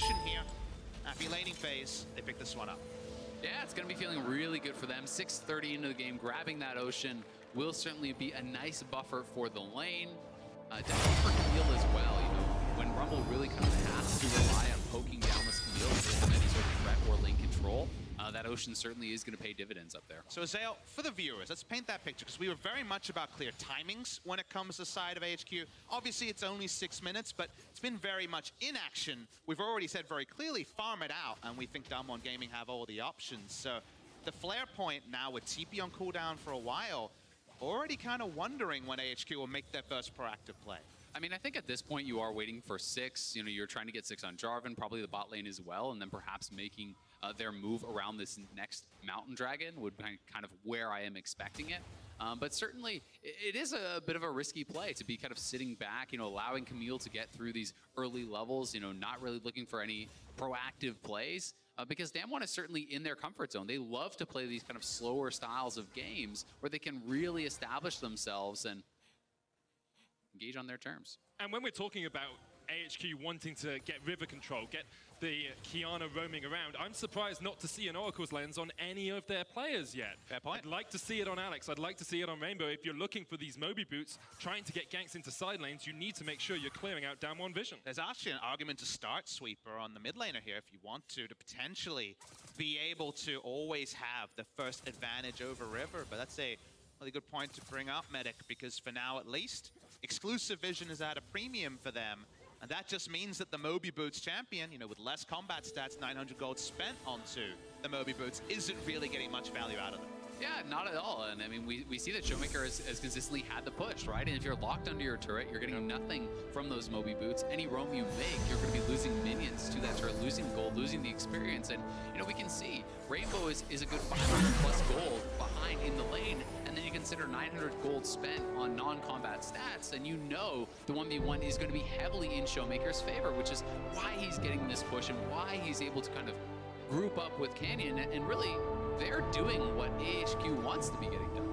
Ocean here. Happy laning phase, they pick this one up. Yeah, it's going to be feeling really good for them. 6:30 into the game, grabbing that Ocean will certainly be a nice buffer for the lane. Definitely for Camille as well, you know, when Rumble really kind of has to rely on poking down this Camille with any sort of threat or lane control, that Ocean certainly is going to pay dividends up there. So Azael, for the viewers, let's paint that picture, because we were very much about clear timings when it comes to the side of AHQ. Obviously, it's only 6 minutes, but it's been very much in action. We've already said very clearly, farm it out, and we think Damwon Gaming have all the options. So the flare point now with TP on cooldown for a while, already kind of wondering when AHQ will make their first proactive play. I mean, I think at this point you are waiting for 6. You know, you're trying to get 6 on Jarvan, probably the bot lane as well, and then perhaps making their move around this next Mountain Dragon would be kind of where I am expecting it. But certainly, it is a bit of a risky play to be kind of sitting back, you know, allowing Camille to get through these early levels, you know, not really looking for any proactive plays. Because Damwon is certainly in their comfort zone. They love to play these kind of slower styles of games where they can really establish themselves and engage on their terms. And when we're talking about AHQ wanting to get river control, get the Kiana roaming around, I'm surprised not to see an Oracle's Lens on any of their players yet. Fair point. I'd like to see it on Alex. I'd like to see it on Rainbow. If you're looking for these Moby boots, trying to get ganks into side lanes, you need to make sure you're clearing out Damwon vision. There's actually an argument to start Sweeper on the mid laner here if you want to potentially be able to always have the first advantage over River, but that's a really good point to bring up, Medic, because for now at least, exclusive vision is at a premium for them. And that just means that the Moby Boots champion, you know, with less combat stats, 900 gold spent onto the Moby Boots, isn't really getting much value out of them. Yeah, not at all. And I mean, we see that Showmaker has consistently had the push, right? And if you're locked under your turret, you're getting nothing from those Moby Boots. Any roam you make, you're going to be losing minions to that turret, losing gold, losing the experience. And, you know, we can see Rainbow is a good 500 plus gold behind in the lane. And then you consider 900 gold spent on non-combat stats, and you know the 1v1 is going to be heavily in Showmaker's favor, which is why he's getting this push and why he's able to kind of group up with Canyon, and really they're doing what AHQ wants to be getting done.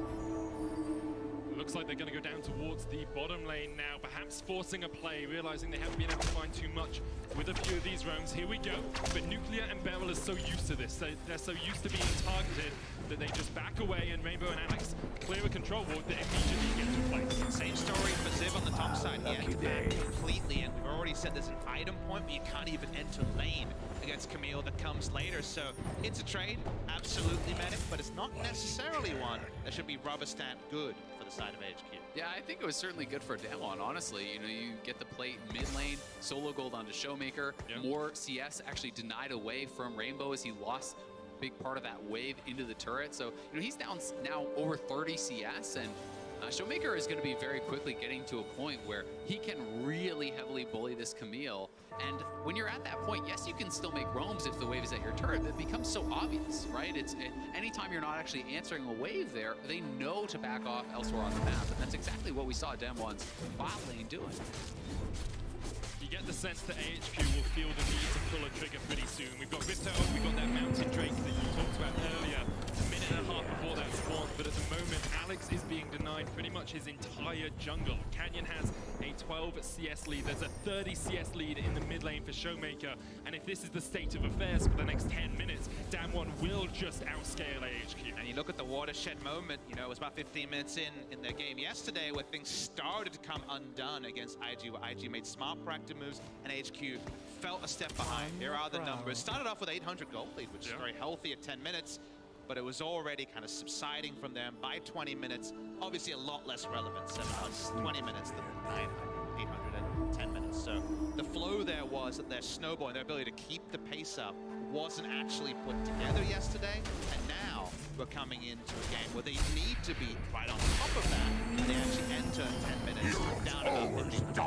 Looks like they're going to go down towards the bottom lane now, perhaps forcing a play, realizing they haven't been able to find too much with a few of these roams. Here we go. But Nuclear and Beryl are so used to this. They're so used to being targeted that they just back away, and Rainbow and Alex clear a control ward that immediately get to place. Same story for Ziv on the top side. He had to back completely, and we've already said there's an item point, but you can't even enter lane against Camille that comes later. So it's a trade, absolutely Medic, but it's not necessarily one that should be rubber stamp good for the side of HQ. Yeah, I think it was certainly good for Damwon, honestly. You know, you get the plate mid lane, solo gold onto Showmaker, more CS actually denied away from Rainbow as he lost a big part of that wave into the turret. So, you know, he's down now over 30 CS, and Showmaker is going to be very quickly getting to a point where he can really heavily bully this Camille. And when you're at that point, yes, you can still make roams if the wave is at your turret. It becomes so obvious, right? Anytime you're not actually answering a wave there, they know to back off elsewhere on the map. And that's exactly what we saw Damwon's bot lane doing. You get the sense that AHQ will feel the need to pull a trigger pretty soon. We've got Ripto, we've got that Mountain Drake that you talked about earlier. A minute and a half before that spawn, but at the moment, Alex is being denied pretty much his entire jungle. Canyon has a 12 CS lead. There's a 30 CS lead in the mid lane for Showmaker. And if this is the state of affairs for the next 10 minutes, Damwon will just outscale AHQ. And you look at the watershed moment, you know, it was about 15 minutes in their game yesterday where things started to come undone against IG, where IG made smart proactive moves and HQ felt a step behind. Here are the numbers. Started off with 800 gold lead, which is very healthy at 10 minutes. But it was already kind of subsiding from there. By 20 minutes, obviously a lot less relevant. 20 minutes than 900, 810 minutes. So the flow there was that their snowball and their ability to keep the pace up wasn't actually put together yesterday. And now we're coming into a game where they need to be right on top of that. And they actually enter 10 minutes down about 50.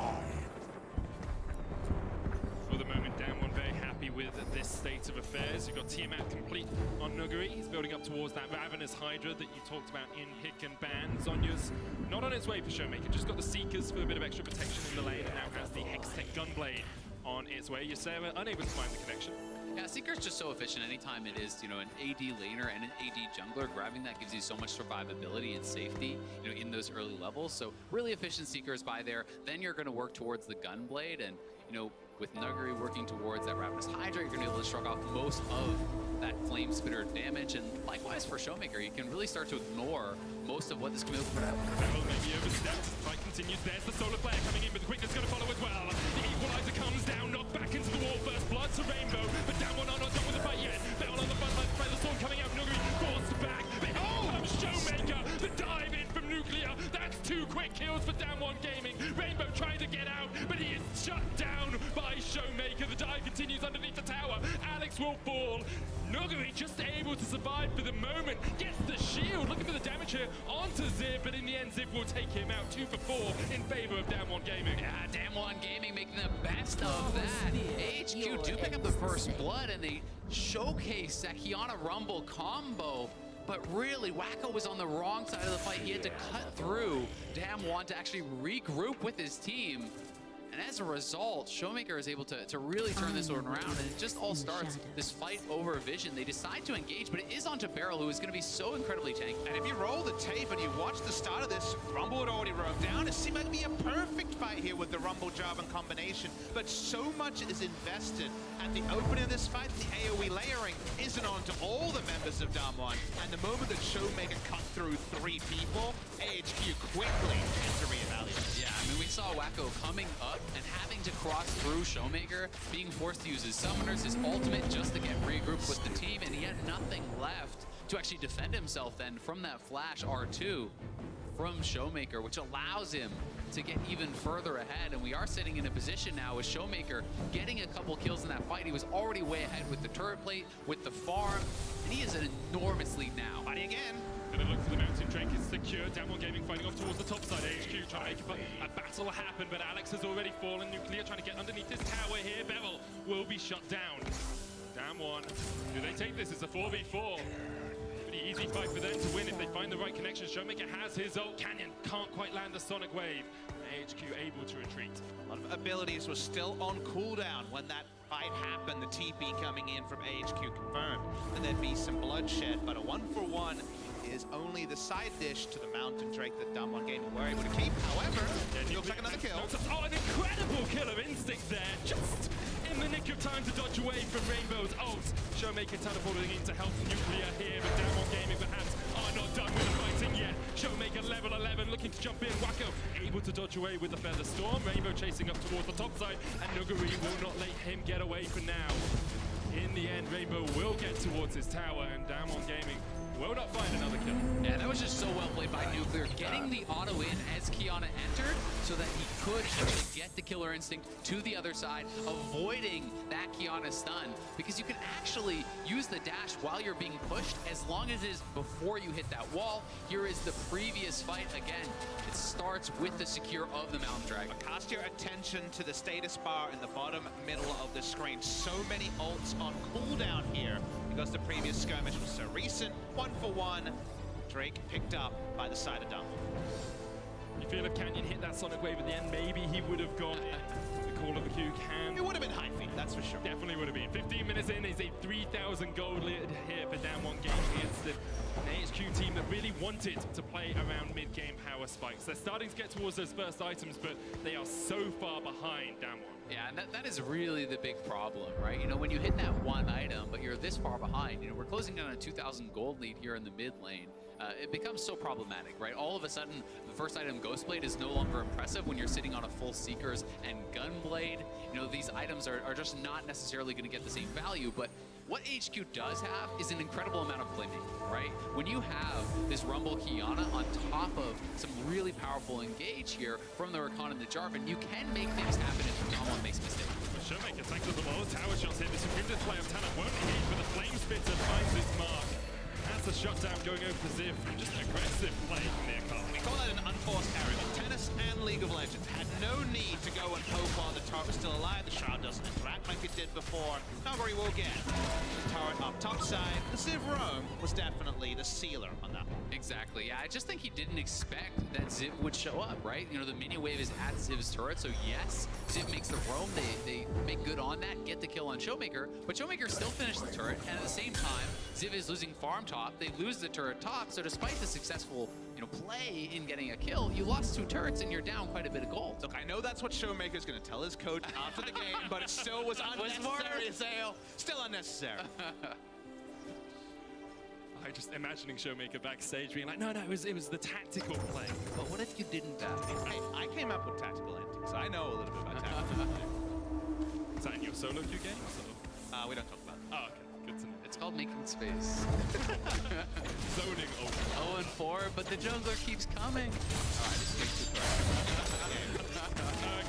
For the moment, Damwon very happy with this state of affairs. You've got Tiamat complete on Nuguri. He's building up towards that Ravenous Hydra that you talked about in Hick and Ban. Zonya's not on its way for Showmaker, just got the Seekers for a bit of extra protection in the lane, and now has the Hextech Gunblade on its way. Ysera unable to find the connection. Yeah, Seeker's just so efficient anytime it is, you know, an AD laner and an AD jungler. Grabbing that gives you so much survivability and safety, you know, in those early levels. So really efficient Seekers by there. Then you're going to work towards the Gunblade, and, you know, with Nuggery working towards that Ravenous Hydra, you're going to be able to shrug off most of that Flame Spitter damage. And likewise for Showmaker, you can really start to ignore most of what this can be able to put out. Well, maybe overstepped. Fight continues. There's the solar flare coming in, but the quickness going to follow as well. The equalizer comes down, knocked back into the wall. First blood to Rainbow, but Damwon are not done with the fight yet. Bell on the front line, by the sword coming out. Nuggery forced back. Comes Showmaker. The dive in from Nuclear. That's 2 quick kills for Damwon Gaming. Rainbow trying to get out, but he is shut down by Showmaker. The dive continues underneath the tower. Alex will fall. Nuggery just able to survive for the moment. Gets the shield. Looking for the damage here onto Ziv, but in the end, Ziv will take him out 2 for 4 in favor of Damwon Gaming. Yeah, Damwon Gaming making the best of that. AHQ do pick up the first blood, and they showcase that Kiana Rumble combo. But really, Wacko was on the wrong side of the fight. He had to cut through Damwon to actually regroup with his team. And as a result, Showmaker is able to really turn this one around, and it just all starts this fight over Vision. They decide to engage, but it is onto Beryl, who is going to be so incredibly tanky. And if you roll the tape and you watch the start of this, Rumble had already roamed down. It seemed like to be a perfect fight here with the Rumble Jarvan combination, but so much is invested. At the opening of this fight, the AoE layering isn't on to all the members of Damwon, and the moment that Showmaker cut through 3 people, AHQ quickly had to reevaluate. Yeah, I mean, we saw Wacko coming up and having to cross through Showmaker, being forced to use his summoners, his ultimate, just to get regrouped with the team, and he had nothing left to actually defend himself then from that flash R2 from Showmaker, which allows him to get even further ahead. And we are sitting in a position now with Showmaker getting a couple kills in that fight. He was already way ahead with the turret plate, with the farm, and he is an enormous lead now. Fighting again. Gonna look for the mountain. Drake is secure. Damwon Gaming fighting off towards the top side. AHQ trying to make a battle happen, but Alex has already fallen. Nuclear trying to get underneath this tower here. Bevel will be shut down. Damwon, do they take this? It's a 4v4. Pretty easy fight for them to win if they find the right connection. Showmaker has his ult. Canyon can't quite land the Sonic Wave. AHQ able to retreat. A lot of abilities were still on cooldown when that fight happened. The TP coming in from AHQ confirmed. And there'd be some bloodshed, but a 1-for-1 is only the side dish to the Mountain Drake that Damwon Gaming were able to keep. However, it looks like another kill. Oh, an incredible killer instinct there. Just in the nick of time to dodge away from Rainbow's ult. Showmaker teleporting in to help Nuclear here, but Damwon Gaming perhaps are not done with the fighting yet. Showmaker level 11 looking to jump in. Wacko able to dodge away with the Feather Storm. Rainbow chasing up towards the top side, and Nuggery will not let him get away for now. In the end, Rainbow will get towards his tower, and Damwon Gaming will not find another kill. Yeah, that was just so well played by Nuclear, getting the auto in as Kiana entered so that he could actually get the killer instinct to the other side, avoiding that Kiana stun, because you can actually use the dash while you're being pushed as long as it is before you hit that wall. Here is the previous fight again. It starts with the secure of the Mountain Dragon. Cast your attention to the status bar in the bottom middle of the screen. So many ults on cooldown here because the previous skirmish was so recent. 1-for-1, Drake picked up by the side of Damwon. You feel if Canyon hit that Sonic Wave at the end, maybe he would have gone in. The call of the queue can... It would have been high feet, that's for sure. Definitely would have been. 15 minutes in is a 3,000 gold lead here for Damwon Gaming against an AHQ team that really wanted to play around mid-game power spikes. They're starting to get towards those first items, but they are so far behind Damwon. Yeah, and that is really the big problem, right? You know, when you hit that one item, but you're this far behind, you know, we're closing down a 2,000 gold lead here in the mid lane. It becomes so problematic, right? All of a sudden, the first item, Ghostblade, is no longer impressive when you're sitting on a full Seekers and Gunblade. You know, these items are just not necessarily going to get the same value, but what HQ does have is an incredible amount of playmaking, right? When you have this Rumble Kiana on top of some really powerful engage here from the Rakan and the Jarvan, you can make things happen if someone makes mistakes. Showmaker thanks to the low tower shots here. The supreme display of talent won't engage, but the Flame Spitter finds its mark. That's the shutdown going over to Ziv. Just an aggressive play from the Akali. We call that an unforced error. Tennis and League of Legends had no need to go and poke while the turret was still alive. The shroud doesn't interact like it did before. Nuggery will get the turret up top side. The Ziv roam was definitely the sealer on that one. Exactly, yeah. I just think he didn't expect that Ziv would show up, right? You know, the mini wave is at Ziv's turret, so yes, Ziv makes the roam. They make good on that, get the kill on Showmaker, but Showmaker still finished the turret, and at the same time, Ziv is losing farm top. They lose the turret top, so despite the successful play in getting a kill. You lost 2 turrets and you're down quite a bit of gold. Look, I know that's what Showmaker's going to tell his coach after the game, but it still was unnecessary, Zale. Still unnecessary. I just imagining Showmaker backstage being like, no, it was the tactical play. But what if you didn't die? Hey, I came up with tactical antics. I know a little bit about tactical play. Is that in your solo queue games? We don't talk about it. Oh, okay. Good to know. It's called making space. Zoning over. 0-4, but the jungler keeps coming. Alright, this is too correct.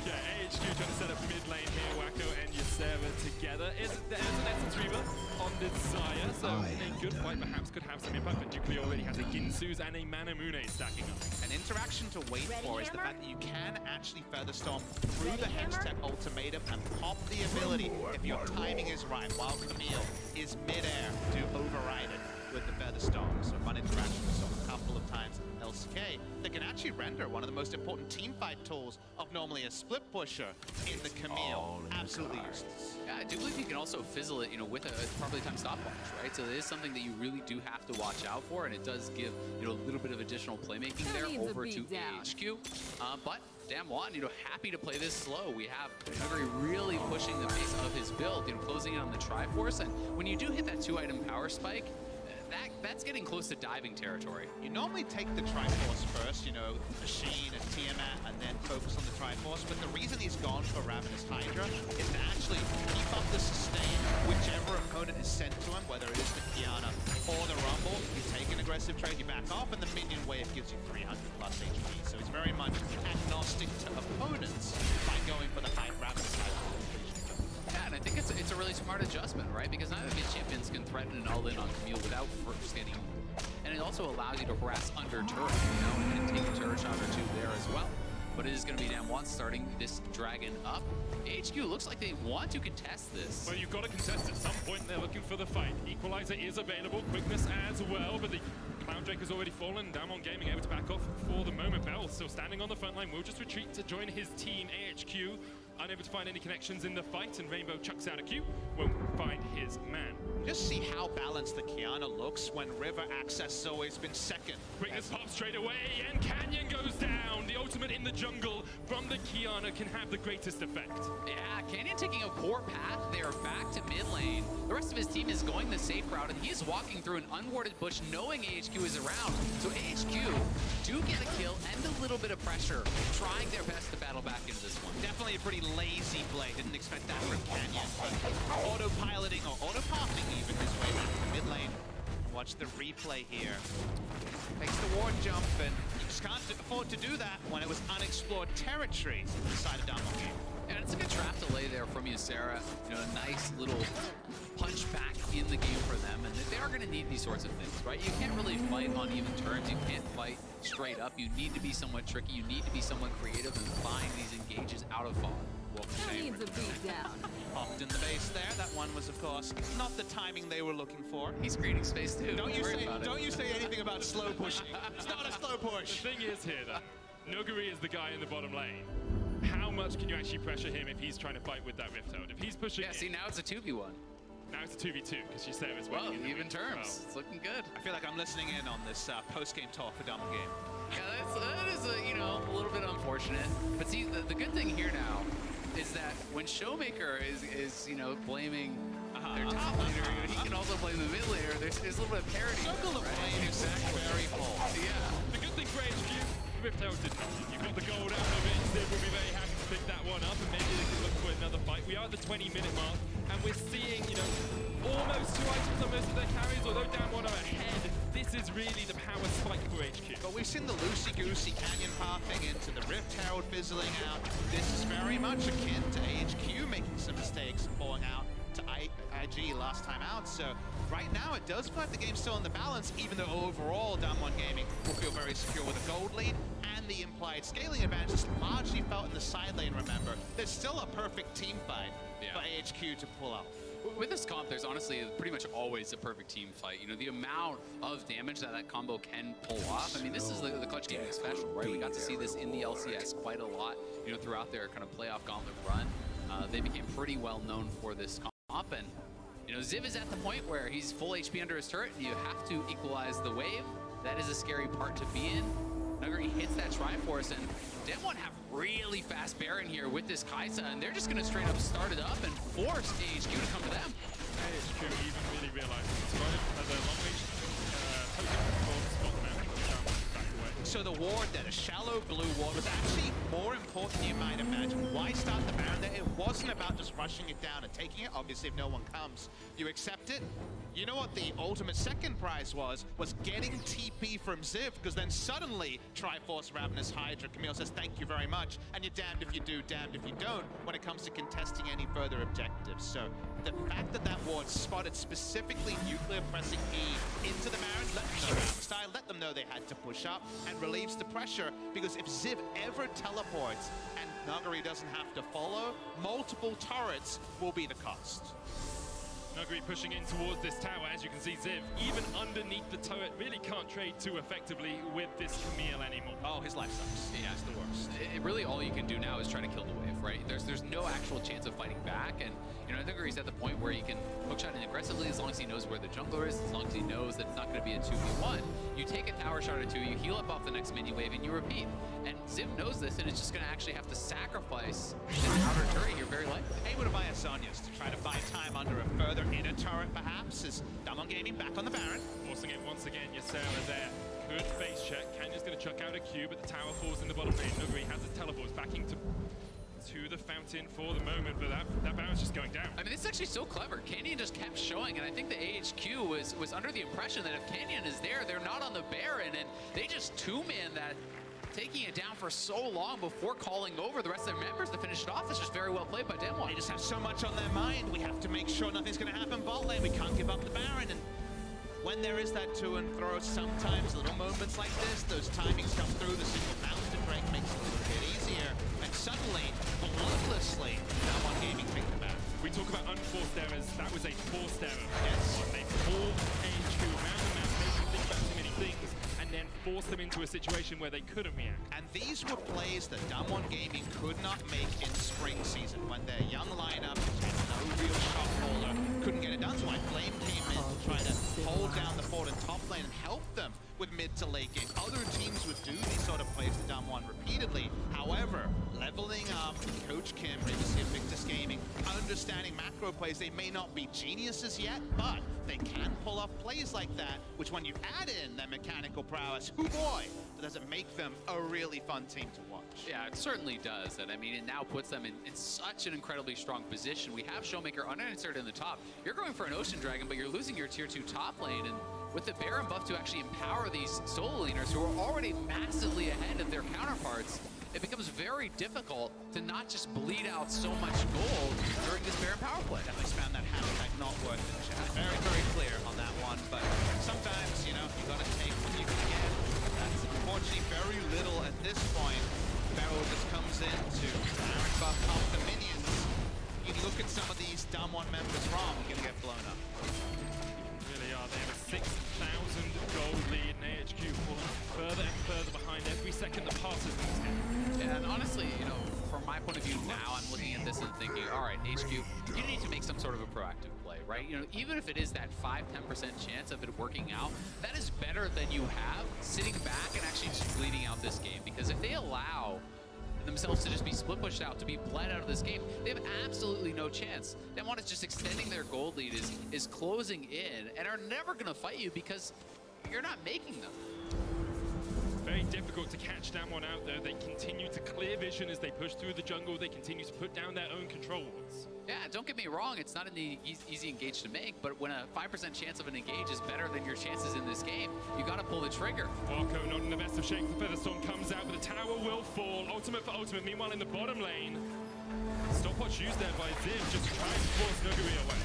Okay, AHQ trying to set up mid lane here. Wacko and Ysera together. There's an Essence Reaver on Desire, so a good fight perhaps could have some impact, but Dukley already has a Ginsu's and a Manamune stacking up. An interaction to wait for is the fact that you can actually Featherstorm through the Hextech ultimatum and pop the ability, if your timing is right, while Camille is mid-air, to override it with the Featherstorm. So fun interaction we saw a couple of times. LCK that can actually render one of the most important teamfight tools of normally a split pusher in the Camille. Absolutely useless. Yeah, I do believe you can also fizzle it, with a probably time stopwatch, right? So it is something that you really do have to watch out for, and it does give, a little bit of additional playmaking there over to AHQ. But Damwon, happy to play this slow. We have Gregory really pushing the pace of his build, closing in on the Triforce, and when you do hit that 2-item power spike, that's getting close to diving territory. You normally take the Triforce first, Machine and Tiamat, and then focus on the Triforce, but the reason he's gone for Ravenous Hydra is to actually keep up the sustain whichever opponent is sent to him, whether it is the Kiana or the Rumble. You take an aggressive trade, you back off, and the minion wave gives you 300 plus HP. So he's very much agnostic to opponents by going for the high Ravenous Hydra. Yeah, and I think it's a really smart adjustment, right? Because neither of these champions can threaten an all-in on Camille without first getting... And it also allows you to harass under turret, and take a turret shot or 2 there as well. But it is going to be Damwon starting this dragon up. HQ looks like they want to contest this. Well, you've got to contest at some point. They're looking for the fight. Equalizer is available, quickness as well, but the Clown Drake has already fallen. Damwon Gaming able to back off for the moment. Bell still standing on the front line, will just retreat to join his team. AHQ unable to find any connections in the fight, and Rainbow chucks out a Q, won't find his man. Just see how balanced the Kiana looks when river access has always been second. Quickness pops straight away, and Canyon goes down. The ultimate in the jungle from the Kiana can have the greatest effect. Yeah, Canyon taking a poor path there back to mid lane. The rest of his team is going the safe route, and he's walking through an unwarded bush knowing AHQ is around. So AHQ do get a kill and a little bit of pressure, trying their best to battle back into this one. Definitely a pretty lazy play. Didn't expect that from Canyon. But autopiloting or autopathing even his way back to mid lane. Watch the replay here. Makes the ward jump, and you just can't afford to do that when it was unexplored territory inside of Damwon game. And it's a good trap to lay there from Ysera. A nice little punch back in the game for them, and they are going to need these sorts of things, right? You can't really fight on even terms. You can't fight straight up. You need to be somewhat tricky. You need to be somewhat creative and find these engages out of fog. Needs a beat down. Popped in the base there. That one was, of course, not the timing they were looking for. He's creating space too. Don't you say anything about slow pushing. It's not a slow push. The thing is here, though, Nuguri is the guy in the bottom lane. How much can you actually pressure him if he's trying to fight with that Rift Herald? If he's pushing see, now it's a 2v1. Now it's a 2v2, because Ysera's well, winning. Even terms. It's looking good. I feel like I'm listening in on this post-game talk for Damwon game. Yeah, that is a little bit unfortunate. But see, the good thing here now is that when Showmaker is blaming their top laner, he can also blame the mid laner. There's a little bit of parity. Circle of blame is very full. Yeah. The good thing for HQ, Rift Herald did nothing. You've got the gold out of it. Zib will be very happy to pick that one up, and maybe they can look for another fight. We are at the 20-minute mark, and we're seeing, almost 2 items on most of their carries, although Damwon are ahead. This is really the power spike for HQ. But we've seen the loosey-goosey Canyon pathing into the Rift Herald fizzling out. This is very much akin to AHQ making some mistakes and falling out to IG last time out. So right now it does feel like the game's still in the balance, even though overall Damwon Gaming will feel very secure with a gold lead, and the implied scaling advantage is largely felt in the side lane, remember. There's still a perfect team fight for AHQ to pull out. With this comp, there's honestly pretty much always a perfect team fight. The amount of damage that combo can pull off. I mean, this is the Clutch Gaming special, right? We got to see this in the LCS quite a lot, throughout their kind of playoff gauntlet run. They became pretty well known for this comp, and Ziv is at the point where he's full HP under his turret, and you have to equalize the wave. that is a scary part to be in. Nuguri hits that Triforce, and Damwon have really fast Baron here with this Kaisa, and they're just going to straight up start it up and force AHQ to come to them. AHQ even really realized it's got it as a long-range token control to spot them out and back away. So the ward there, the shallow blue ward, was actually more important than you might imagine. Why start the Baron there? It wasn't about just rushing it down and taking it. Obviously, if no one comes, you accept it. You know what the ultimate second prize was getting TP from Ziv, because then suddenly Triforce, Ravenous, Hydra, Camille says thank you very much, and you're damned if you do, damned if you don't when it comes to contesting any further objectives. So the fact that that ward spotted specifically nuclear pressing E into the Baron, let them know style, let them know they had to push up, and relieves the pressure, because if Ziv ever teleports and Nuguri doesn't have to follow, multiple turrets will be the cost. Nuguri pushing in towards this tower. As you can see, Ziv, even underneath the turret, really can't trade too effectively with this Camille anymore. Oh, his life sucks. Yeah, it's the worst. Really, all you can do now is try to kill the wave, right? There's no actual chance of fighting back, and you know, Nuguri's at the point where he can hookshot in aggressively as long as he knows where the jungler is, as long as he knows that it's not going to be a 2v1. You take a tower shot or two, you heal up off the next mini wave, and you repeat. And Ziv knows this, and is just going to actually have to sacrifice the outer turret here very likely. Hey, would have buy a Sonya's to try to buy time under a further inner turret, perhaps, as Damwon Gaming back on the Baron. Forcing it once again, Ysera there. Good face check. Kenya's going to chuck out a Q, but the tower falls in the bottom lane. Nuguri has his teleports backing to the fountain for the moment, but that Baron's just going down. I mean, it's actually so clever. Canyon just kept showing, and I think the AHQ was under the impression that if Canyon is there, they're not on the Baron, and they just two-man that, taking it down for so long before calling over the rest of their members to finish it off. Is just very well played by Damwon. They just have so much on their mind. We have to make sure nothing's going to happen bot lane. We can't give up the Baron, and when there is that to and fro, sometimes little moments like this, those timings come through, the single mountain break makes it a little bit easier, and suddenly, bloodlessly, Damwon Gaming take the Baron. We talk about unforced errors. That was a forced error. Yes. They pulled AHQ around the map, made them think about too many things, and then forced them into a situation where they couldn't react. And these were plays that Damwon Gaming could not make in spring season, when their young lineup had no real shot caller, couldn't get it done. So Flame came in to try to hold down the fort and top lane and help them with mid to late game. Other teams would do these sort of plays to Damwon repeatedly. However, leveling up, Coach Kim, previously of Victus Gaming, understanding macro plays, they may not be geniuses yet, but they can pull off plays like that, which when you add in their mechanical prowess, oh boy, does it make them a really fun team to watch. Yeah, it certainly does. And I mean, it now puts them in such an incredibly strong position. We have Showmaker unanswered in the top. You're going for an Ocean Dragon, but you're losing your tier 2 top lane. And with the Baron buff to actually empower these solo laners who are already massively ahead of their counterparts, it becomes very difficult to not just bleed out so much gold during this Baron power play. Definitely spam that hammer back, not worth it, chat. Very, very clear on that one, but sometimes, you know, you gotta take what you can get. That's unfortunately very little at this point. Barrel just comes in to Baron buff off the minions. You look at some of these Damwon members wrong, you're gonna get blown up. Really are. They have a 6,000 gold lead, and AHQ falling further and further behind every second that passes in this game. Yeah, and honestly, you know, from my point of view now, I'm looking at this and thinking, all right, HQ, you need to make some sort of a proactive play, right? You know, even if it is that 5–10% chance of it working out, that is better than you have sitting back and actually just bleeding out this game. Because if they allow themselves to just be split pushed out, to be bled out of this game, they have absolutely no chance. Damwon is just extending their gold lead, is closing in, and are never going to fight you because you're not making them. Very difficult to catch Damwon out there. They continue to clear vision as they push through the jungle. They continue to put down their own control wards. Yeah, don't get me wrong, it's not an easy engage to make, but when a 5% chance of an engage is better than your chances in this game, you gotta pull the trigger. Barco not in the best of shapes. The Featherstorm comes out, but the tower will fall. Ultimate for ultimate. Meanwhile, in the bottom lane, stopwatch used there by Ziv, just trying to force Nuguri away.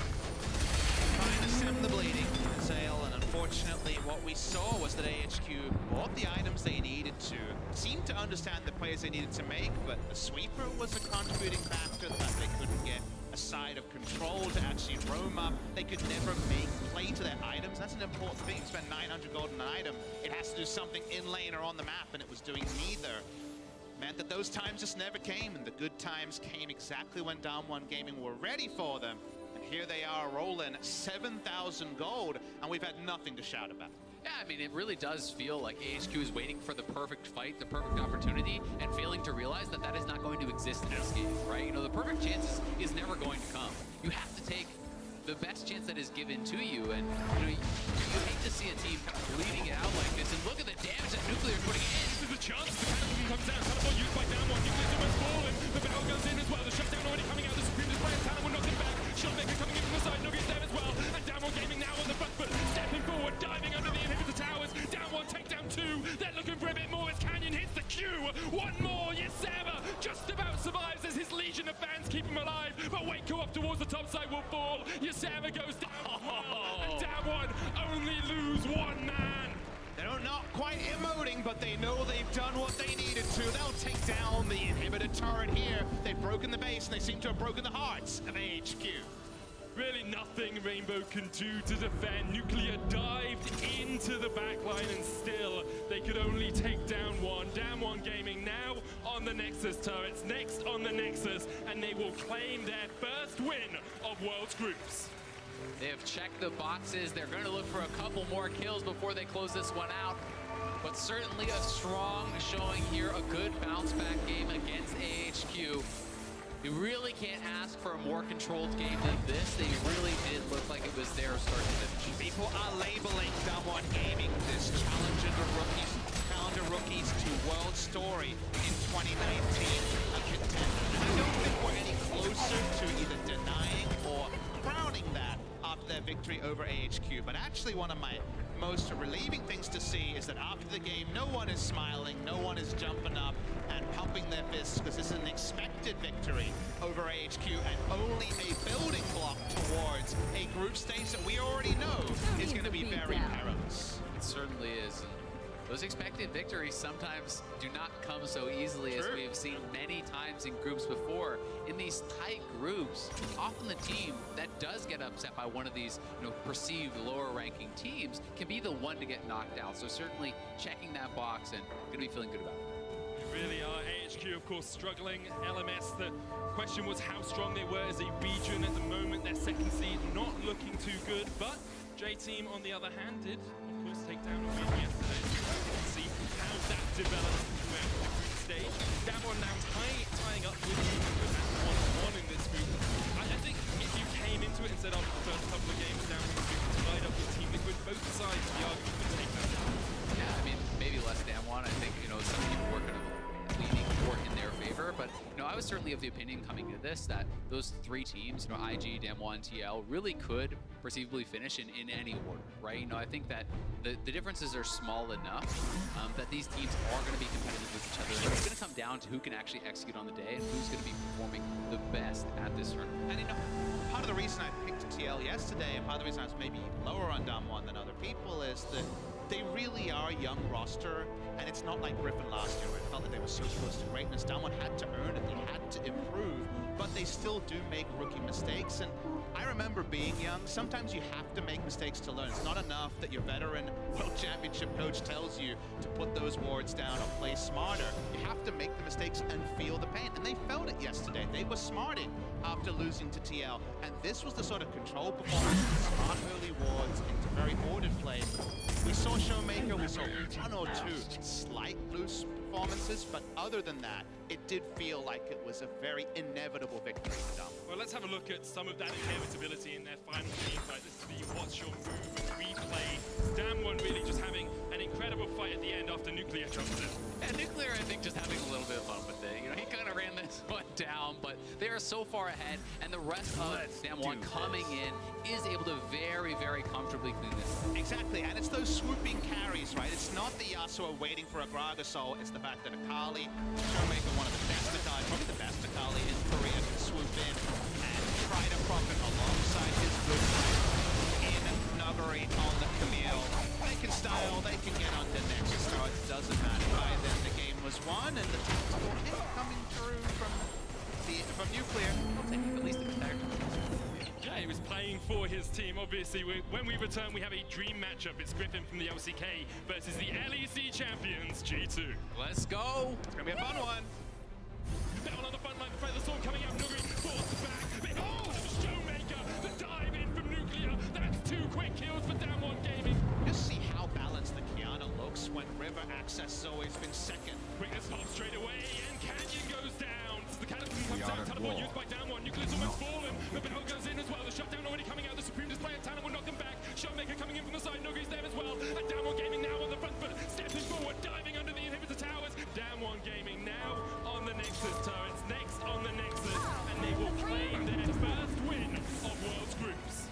Trying to stem the bleeding, Sale, and unfortunately what we saw was that AHQ bought the items they needed to, seemed to understand the plays they needed to make, but the sweeper was a contributing factor that they couldn't get a side of control to actually roam up. They could never make play to their items. That's an important thing. You spend 900 gold on an item, it has to do something in lane or on the map, and it was doing neither. Meant that those times just never came, and the good times came exactly when Damwon Gaming were ready for them. And here they are rolling 7,000 gold, and we've had nothing to shout about. Yeah, I mean, it really does feel like AHQ is waiting for the perfect fight, the perfect opportunity, and failing to realize that that is not going to exist in this game, right? You know, the perfect chance is never going to come. You have to take the best chance that is given to you, and you know, you hate to see a team kind of bleeding it out like this, and look at the damage that Nuclear is putting in. This is the chance. The Cataclysm comes down. Teleport used by Down One. Nuclear's almost fallen. The Bell goes in as well. The shutdown already coming out. The Supreme Display and Talon will knock him back. Shotmaker coming in from the side. Nuggets there as well. And Down One Gaming now on the front foot. Stepping forward, diving under the inhibitor towers. Down One, take down two. They're looking for a bit more as Canyon hits the Q. One more. Yesema just about survives as his legion of fans keep him alive. But Waco up towards the top side will fall. Yesema goes down as well. And Down One only lose one man. They're not quite emoting, but they know they've done what they needed to. They'll take down the inhibitor turret here. They've broken the base, and they seem to have broken the hearts of AHQ. Really nothing Rainbow can do to defend. Nuclear dived into the backline, and still they could only take down one. Down One Gaming now on the Nexus turrets, next on the Nexus, and they will claim their first win of World's Groups. They have checked the boxes. They're going to look for a couple more kills before they close this one out. But certainly a strong showing here, a good bounce back game against AHQ. You really can't ask for a more controlled game than this. They really did look like it was their start to finish. People are labeling Down One Gaming this challenger rookies to World Story in 2019 a contender. I don't think we're any closer to either denying or crowning that after their victory over AHQ. But actually one of my most relieving things to see is that after the game, no one is smiling, no one is jumping up and pumping their fists, because this is an expected victory over AHQ and only a building block towards a group stage that we already know is going to be very perilous. It certainly is. Those expected victories sometimes do not come so easily, as we have seen many times in groups before. In these tight groups, often the team that does get upset by one of these, you know, perceived lower-ranking teams can be the one to get knocked out. So certainly checking that box and going to be feeling good about it. They really are. AHQ, of course, struggling. LMS, the question was how strong they were as a region at the moment. Their second seed not looking too good, but J-Team, on the other hand, did, of course, take down a win yesterday. So we'll see how that develops throughout the group stage. Down One now tying up with at 1-1 in this group. I think if you came into it and said after the first couple of games, Down One would tied up with Team Liquid, both sides of the argument would take that down. Yeah, I mean, maybe less Down One. I think, you know, some people were kind of leaning more in their favor, but you know, I was certainly of the opinion coming into this that those three teams, you know, IG, Down One, TL, really could perceivably finish in any order, right? You know, I think that the differences are small enough that these teams are going to be competitive with each other, and it's going to come down to who can actually execute on the day and who's going to be performing the best at this tournament. And you know, part of the reason I picked TL yesterday, and part of the reason I was maybe lower on Down One than other people, is that they really are a young roster, and it's not like Griffin last year where it felt like they were so close to greatness. Down One had to earn it, they had to improve, but they still do make rookie mistakes. And I remember being young, sometimes you have to make mistakes to learn. It's not enough that your veteran World Championship coach tells you to put those wards down or play smarter. You have to make the mistakes and feel the pain, and they felt it yesterday. They were smarting after losing to TL, and this was the sort of control performance, smart early wards into very ordered play. We saw Showmaker, we saw one or two slight loose performances, but other than that, it did feel like it was a very inevitable victory for Down One. Well, let's have a look at some of that inevitability in their final game fight. This is the What's Your Move replay. Down One really just having an incredible fight at the end after Nuclear comes in. And Nuclear, I think, just having a little bit of fun with it. You know, he kind of ran this one down, but they are so far ahead, and the rest of Down One coming in is able to very, very comfortably clean this up. Exactly, and it's those swooping carries, right? It's not the Yasuo waiting for a Gragasol, it's the fact that Akali, Showmaker, one of the best Akali, probably the best Akali in Korea, can swoop in and try to profit alongside his good fight in Nuggery on the Camille. They can style, they can get on the Nexus, so it doesn't matter. By then the game was won, and the tactical hit coming through from Nuclear. I'll take at least the entire time. Yeah, he was playing for his team. Obviously, when we return, we have a dream matchup. It's Griffin from the LCK versus the LEC champions, G2. Let's go. It's gonna be a fun one. Down on the front line, the sword coming out. Nuggery forced back. Behold, Showmaker, the dive in from Nuclear. That's 2 quick kills for Down One Gaming. Just see how balanced process has always been second. Quickness pop straight away, and Canyon goes down. The Cataclysm comes down, teleport used by Down 1. Nucleus almost fallen, but Behold goes in as well. The shutdown already coming out. The Supreme Display of Talent will knock them back. Showmaker coming in from the side. Nogi's there as well. And Down 1 Gaming now on the front foot, stepping forward, diving under the inhibitor towers. Down 1 Gaming now on the Nexus turrets, next on the Nexus, and they will claim their first win of Worlds Groups.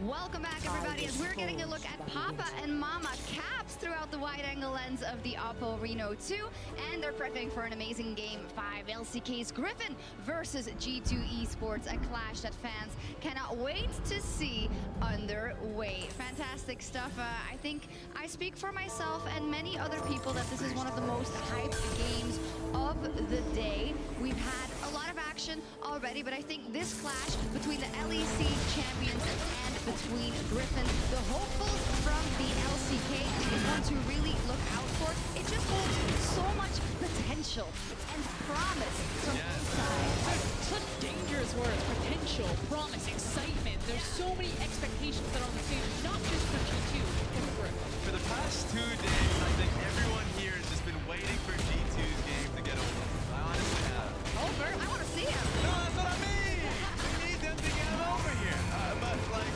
Welcome back, everybody, as we're getting a look at Papa and Mama Caps throughout the wide-angle lens of the Oppo Reno 2, and they're prepping for an amazing Game 5. LCK's Griffin versus G2 Esports, a clash that fans cannot wait to see underway. Fantastic stuff. I think I speak for myself and many other people that this is one of the most hyped games of the day. We've had a lot of action already, but I think this clash between the LEC champions and between Griffin, the hopefuls from the LCK, is one to really look out for. It just holds so much potential and promise from both sides. Such dangerous words: potential, promise, excitement. There's so many expectations that are on the stage, not just for G2, but for Griffin. For the past 2 days, I think everyone here has just been waiting for G2's game to get over. I honestly have. Over? I want to see him. No, that's what I mean! We need them to get him over here. But, like,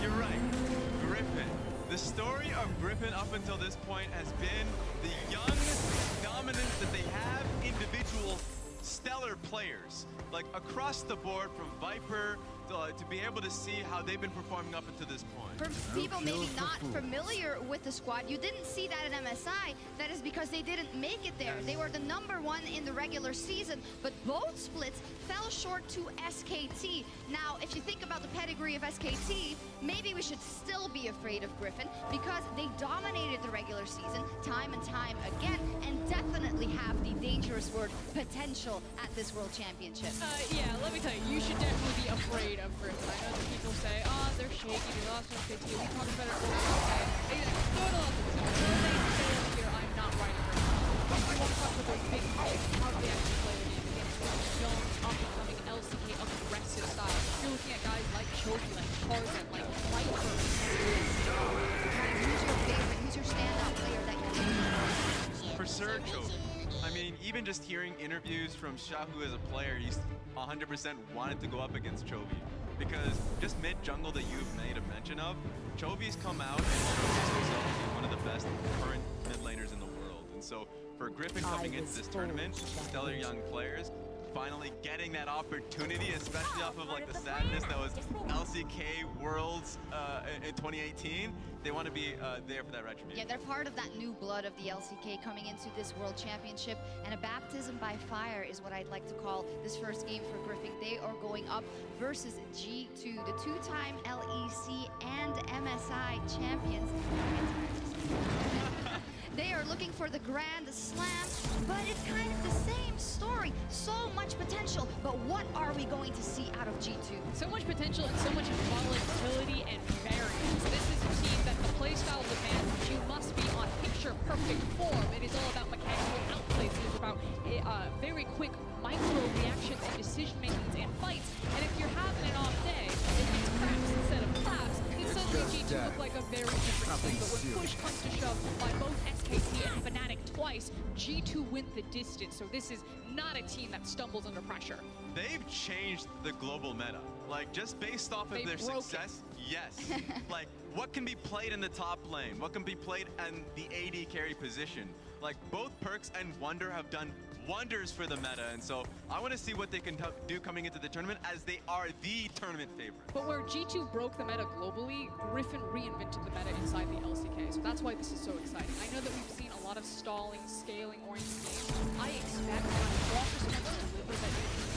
you're right. Griffin. The story of Griffin up until this point has been the young dominance that they have, individual stellar players. Like, across the board, from Viper to be able to see how they've been performing up until this point. For people maybe not familiar with the squad, you didn't see that at MSI. That is because they didn't make it there. They were the #1 in the regular season, but both splits fell short to SKT. Now, if you think about the pedigree of SKT, maybe we should still be afraid of Griffin because they dominated the regular season time and time again, and definitely have the dangerous word potential at this World Championship. Yeah, let me tell you, you should definitely be afraid of Griffin. I know that people say, oh, they're shaky, they lost on 50. We talked about it earlier today. No, here, I'm not right for it. But I want to talk about those big players, how they actually play the game against young, up-and-coming LCK aggressive style. You're looking at guys like Chovy, like Tarzan, like Viper. Who's your favorite? Who's your standout player that you're For sure, Chovy. I mean, even just hearing interviews from Shahu as a player, he's 100% wanted to go up against Chovy. Because just mid-jungle that you've made a mention of, Chovy's come out and showcased himself to be one of the best current mid laners in the world. And so for Griffin coming into this tournament, stellar young players, finally getting that opportunity, especially off of like the sadness that was LCK Worlds in 2018. They want to be there for that retribution. Yeah, they're part of that new blood of the LCK coming into this World Championship, and a baptism by fire is what I'd like to call this first game for Griffin. They are going up versus G2, the 2-time LEC and MSI champions. They are looking for the Grand Slam, but it's kind of the same story. So much potential, but what are we going to see out of G2? So much potential and so much volatility and variance. This is a team that the playstyle demands you must be on picture-perfect form. It is all about mechanical outplays. It is about very quick micro reactions and decision-makings and fights. And if you're having an off day, if it's craps instead of claps, then suddenly G2 look like a very different team. But when push comes to shove by both SKT and Fnatic twice, G2 win the distance. So this is not a team that stumbles under pressure. They've changed the global meta. Like, just based off of their success, yes. Like, what can be played in the top lane? What can be played in the AD carry position? Like, both Perks and Wonder have done wonders for the meta, and so I want to see what they can do coming into the tournament, as they are the tournament favorite. But where G2 broke the meta globally, Griffin reinvented the meta inside the LCK, so that's why this is so exciting. I know that we've seen a lot of stalling, scaling-oriented games. I expect that Walker's going to deliver that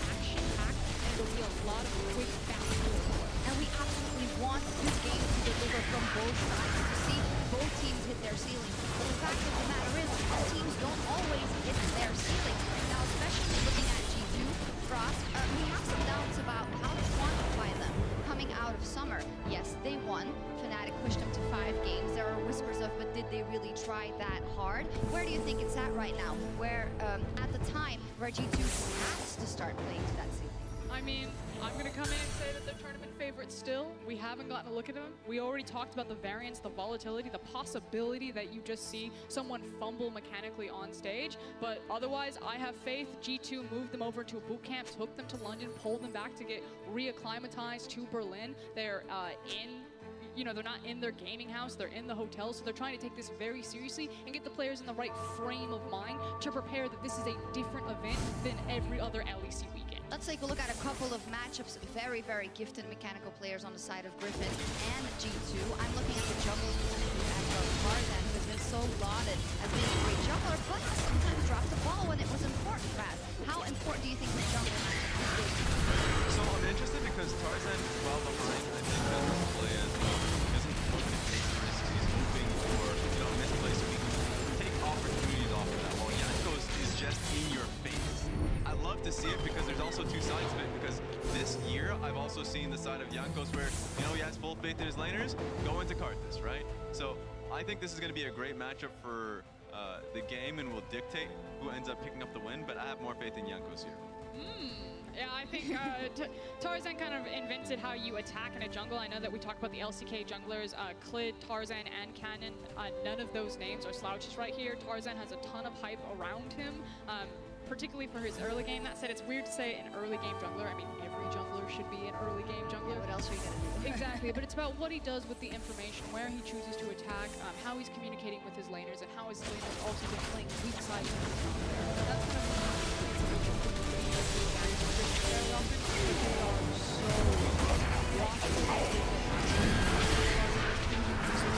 action-packed, and there'll be a lot of quick, fast goals. And we absolutely want this game to deliver from both sides, to see both teams hit their ceilings. But the fact of the matter is, all teams don't always hit their ceilings. Now, especially looking at G2, Frost, we have some doubts about how to quantify them coming out of summer. Yes, they won. Fnatic pushed them to 5 games. There are whispers of, but did they really try that hard? Where do you think it's at right now? Where, at the time, where G2 has to start playing to that ceiling? I mean, I'm going to come in and say that they're tournament favorites still. We haven't gotten a look at them. We already talked about the variance, the volatility, the possibility that you just see someone fumble mechanically on stage. But otherwise, I have faith. G2 moved them over to a boot camp, took them to London, pulled them back to get reacclimatized to Berlin. They're they're not in their gaming house, they're in the hotel, so they're trying to take this very seriously and get the players in the right frame of mind to prepare that this is a different event than every other LEC weekend. Let's take a look at a couple of matchups. Very, very gifted mechanical players on the side of Griffin and G2. I'm looking at the jungle as well. Tarzan, who has been so lauded as being a great jungler, but has sometimes dropped the ball when it was important, Raz. How important do you think the jungle is? So I'm interested because Tarzan is well behind. I think doesn't play as well. He doesn't want to take risks. He's hoping for, misplay so he can take opportunities off of that. While Jankos is just in your face. I love to see it because there's also two sides of it. Because this year, I've also seen the side of Jankos where, he has full faith in his laners, go into Karthus, right? So I think this is going to be a great matchup for the game and will dictate who ends up picking up the win, but I have more faith in Jankos here. Yeah, I think Tarzan kind of invented how you attack in a jungle. I know that we talked about the LCK junglers, Clid, Tarzan, and Cannon. None of those names are slouches right here. Tarzan has a ton of hype around him, particularly for his early game. That said, it's weird to say an early game jungler. I mean, every jungler should be an early game jungler. What else are you going to do? Exactly, but it's about what he does with the information, where he chooses to attack, how he's communicating with his laners, and how his laners also been playing weak side. That's kind of very often, but they are so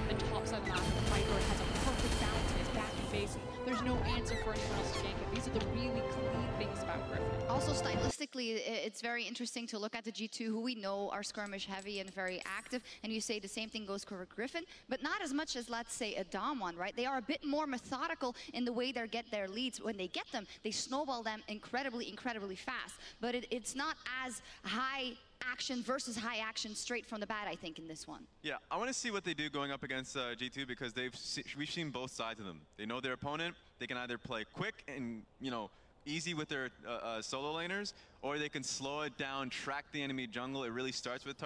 the top side of the map, the Viper has a perfect balance in his back and face, and there's no answer for anyone else to gank it. These are the really clean things about Griffin. Also, stylistically, it's very interesting to look at the G2, who we know are skirmish heavy and very active. And you say the same thing goes for Griffin, but not as much as, let's say, a Dom one, right? They are a bit more methodical in the way they get their leads. When they get them, they snowball them incredibly, incredibly fast. But it's not as high action versus high action straight from the bat, I think, in this one. Yeah, I want to see what they do going up against G2 because we've seen both sides of them. They know their opponent. They can either play quick and, easy with their solo laners, or they can slow it down, track the enemy jungle. It really starts with